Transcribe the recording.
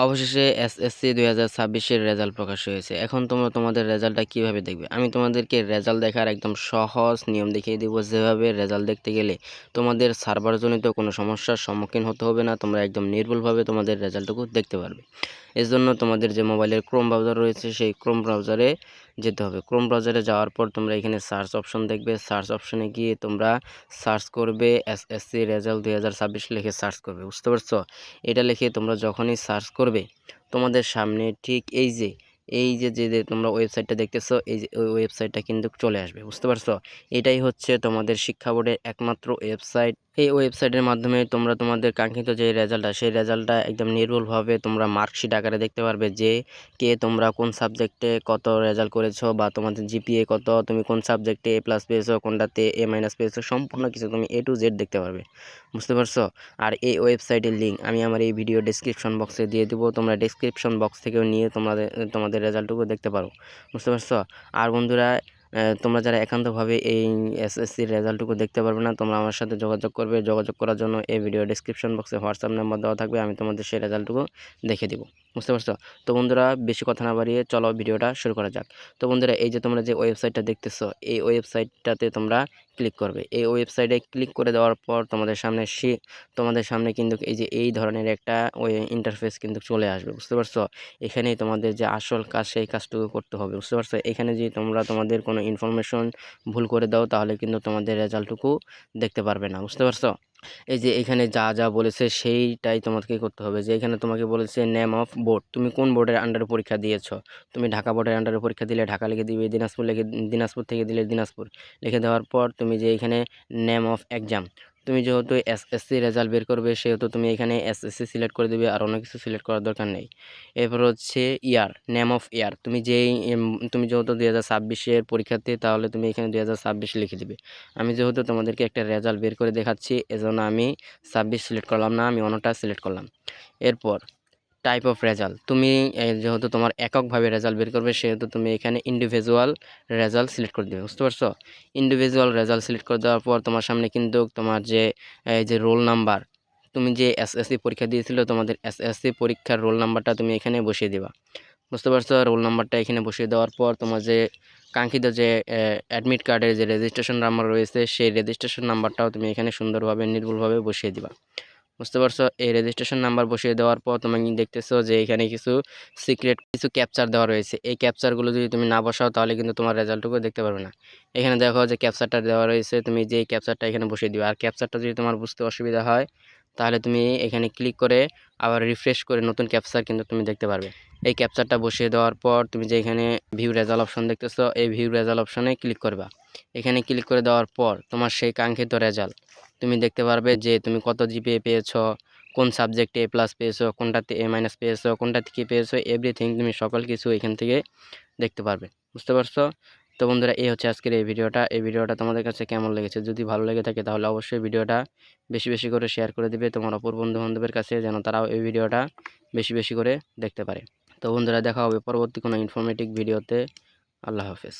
অবশেষে এসএসসি 2026 এর রেজাল্ট প্রকাশ হয়েছে। এখন তোমরা তোমাদের রেজাল্টটা কিভাবে দেখবে? আমি তোমাদেরকে রেজাল্ট দেখার একদম সহজ নিয়ম দেখিয়ে দিব, যেভাবে রেজাল্ট দেখতে গেলে তোমাদের সার্ভারজনিত কোনো সমস্যার সম্মুখীন হতে হবে না। তোমরা একদম নির্ভুলভাবে তোমাদের রেজাল্টটুকু দেখতে পারবে। এর জন্য তোমাদের যে মোবাইলের ক্রোম ব্রাউজার রয়েছে, সেই ক্রোম ব্রাউজারে যেতে হবে। ক্রোম ব্রাউজারে যাওয়ার পর তোমরা এখানে সার্চ অপশন দেখবে। সার্চ অপশনে গিয়ে তোমরা সার্চ করবে এসএসসি রেজাল্ট 2026 লিখে সার্চ করবে। বুঝতে পারছো? এটা লিখে তোমরা যখনই সার্চ করবে, তোমাদের সামনে ঠিক এই যে তোমরা ওয়েবসাইটটা দেখতেছো, এই যে ওই ওয়েবসাইটটা কিন্তু চলে আসবে। বুঝতে পারছো? এটাই হচ্ছে তোমাদের শিক্ষা বোর্ডের একমাত্র ওয়েবসাইট। এই ওয়েবসাইটের মাধ্যমে তোমরা তোমাদের কাঙ্ক্ষিত যে রেজাল্টটা, সেই রেজাল্টটা একদম নির্ভুলভাবে তোমরা মার্কশিট আকারে দেখতে পারবে, যে কে তোমরা কোন সাবজেক্টে কত রেজাল্ট করেছো, বা তোমাদের জিপিএ কত, তুমি কোন সাবজেক্টে এ+ পেয়েছো, কোনটাতে এ- পেয়েছো, সম্পূর্ণ কিছু তুমি A to Z দেখতে পারবে। বুঝতে পারছো? আর এই ওয়েবসাইটের লিঙ্ক আমি আমার এই ভিডিও ডেসক্রিপশন বক্সে দিয়ে দেবো। তোমরা ডেসক্রিপশন বক্স থেকেও নিয়ে তোমাদের রেজাল্টটুকু দেখতে পারো। বুঝতে পারছো? আর বন্ধুরা, তোমরা যারা একান্তভাবে এই এসএসসির রেজাল্টটুকু দেখতে পারবে না, তোমরা আমার সাথে যোগাযোগ করবে। যোগাযোগ করার জন্য এই ভিডিও ডেসক্রিপশন বক্সে হোয়াটসঅ্যাপ নাম্বার দেওয়া থাকবে, আমি তোমাদের সেই রেজাল্টটুকু দেখে দিব। বুঝতে পারছো? তো বন্ধুরা, বেশি কথা না বাড়িয়ে চলো ভিডিওটা শুরু করা যাক। তো বন্ধুরা, এই যে তোমরা যে ওয়েবসাইটটা দেখতেছো, এই ওয়েবসাইটটাতে তোমরা ক্লিক করবে। এই ওয়েবসাইটে ক্লিক করে দেওয়ার পর তোমাদের সামনে কিন্তু এই যে এই ধরনের একটা ইন্টারফেস কিন্তু চলে আসবে। বুঝতে পারছো? এখানেই তোমাদের যে আসল কাজ, সেই কাজটুকু করতে হবে। বুঝতে পারছো? এখানে যদি তোমরা তোমাদের কোনো ইনফরমেশন ভুল করে দাও, তাহলে কিন্তু তোমাদের রেজাল্টটুকু দেখতে পারবে না। বুঝতে পারছো? এই যে এখানে যা যা বলেছে সেইটাই তোমাকে করতে হবে। যে এখানে তোমাকে বলেছে নেম অফ বোর্ড, তুমি কোন বোর্ডের আন্ডারে পরীক্ষা দিয়েছো। তুমি ঢাকা বোর্ডের আন্ডারে পরীক্ষা দিলে ঢাকা লিখে দিবে, দিনাজপুর থেকে দিলে দিনাজপুর লিখে দেওয়ার পর তুমি যে এখানে নেম অফ এক্সাম, তুমি যেহেতু এসএসসি রেজাল্ট বের করবে, সেহেতু তুমি এখানে এসএসসি সিলেক্ট করে দিবে, আর অন্য কিছু সিলেক্ট করার দরকার নেই। এরপর হচ্ছে ইয়ার, নেম অফ ইয়ার, তুমি যেহেতু 2026-এর পরীক্ষার্থী, তাহলে তুমি এখানে 2026 লিখে দিবে। আমি যেহেতু তোমাদেরকে একটা রেজাল্ট বের করে দেখাচ্ছি, এজন্য আমি 26 সিলেক্ট করলাম না, আমি অন্যটা সিলেক্ট করলাম। এরপর টাইপ অফ রেজাল্ট, তুমি যেহেতু তোমার এককভাবে রেজাল্ট বের করবে, সেহেতু তুমি এখানে ইন্ডিভিজুয়াল রেজাল্ট সিলেক্ট করে দেবে। বুঝতে পারছো? ইন্ডিভিজুয়াল রেজাল্ট সিলেক্ট করে দেওয়ার পর তোমার সামনে কিন্তু তোমার যে রোল নাম্বার, তুমি যে এসএসসি পরীক্ষা দিয়েছিল, তোমাদের এসএসসি পরীক্ষার রোল নাম্বারটা তুমি এখানে বসিয়ে দিবা। বুঝতে পারছো? রোল নাম্বারটা এখানে বসিয়ে দেওয়ার পর তোমার যে কাঙ্ক্ষিত যে অ্যাডমিট কার্ডের যে রেজিস্ট্রেশন নাম্বার রয়েছে, সেই রেজিস্ট্রেশন নাম্বারটাও তুমি এখানে সুন্দরভাবে নির্ভুলভাবে বসিয়ে দিবা। বুঝতে পারছো? এই রেজিস্ট্রেশন নাম্বার বসিয়ে দেওয়ার পর তুমি দেখতেছো যে এখানে কিছু সিক্রেট কিছু ক্যাপচার দেওয়া রয়েছে। এই ক্যাপচারগুলো যদি তুমি না বসাও, তাহলে কিন্তু তোমার রেজাল্টটুকু দেখতে পারবে না। এখানে দেখো যে ক্যাপচারটা দেওয়া রয়েছে, তুমি যে ক্যাপচারটা এখানে বসিয়ে দিবে। আর ক্যাপচারটা যদি তোমার বুঝতে অসুবিধা হয়, তাহলে তুমি এখানে ক্লিক করে আবার রিফ্রেশ করে নতুন ক্যাপচার কিন্তু তুমি দেখতে পারবে। এই ক্যাপচারটা বসিয়ে দেওয়ার পর তুমি যে এখানে ভিউ রেজাল্ট অপশন দেখতেছো, এই ভিউ রেজাল্ট অপশনে ক্লিক করবা। এখানে ক্লিক করে দেওয়ার পর তোমার সেই কাঙ্ক্ষিত রেজাল্ট তুমি দেখতে পারবে, যে তুমি কত জিপিএ পেয়েছো, কোন সাবজেক্টে এ+ পেয়েছো, কোনটাতে এ- পেয়েছো, কোনটা থেকে পেয়েছো, এভরিথিং তুমি সকল কিছু এখান থেকে দেখতে পারবে। বুঝতে পারছো? তো বন্ধুরা, এই হচ্ছে আজকের এই ভিডিওটা তোমাদের কাছে কেমন লেগেছে? যদি ভালো লেগে থাকে, তাহলে অবশ্যই ভিডিওটা বেশি বেশি করে শেয়ার করে দিবে তোমার অপর বন্ধু বান্ধবের কাছে, যেন তারাও এই ভিডিওটা বেশি বেশি করে দেখতে পারে। তো বন্ধুরা, দেখা হবে পরবর্তী কোনো ইনফরমেটিভ ভিডিওতে। আল্লাহ হাফেজ।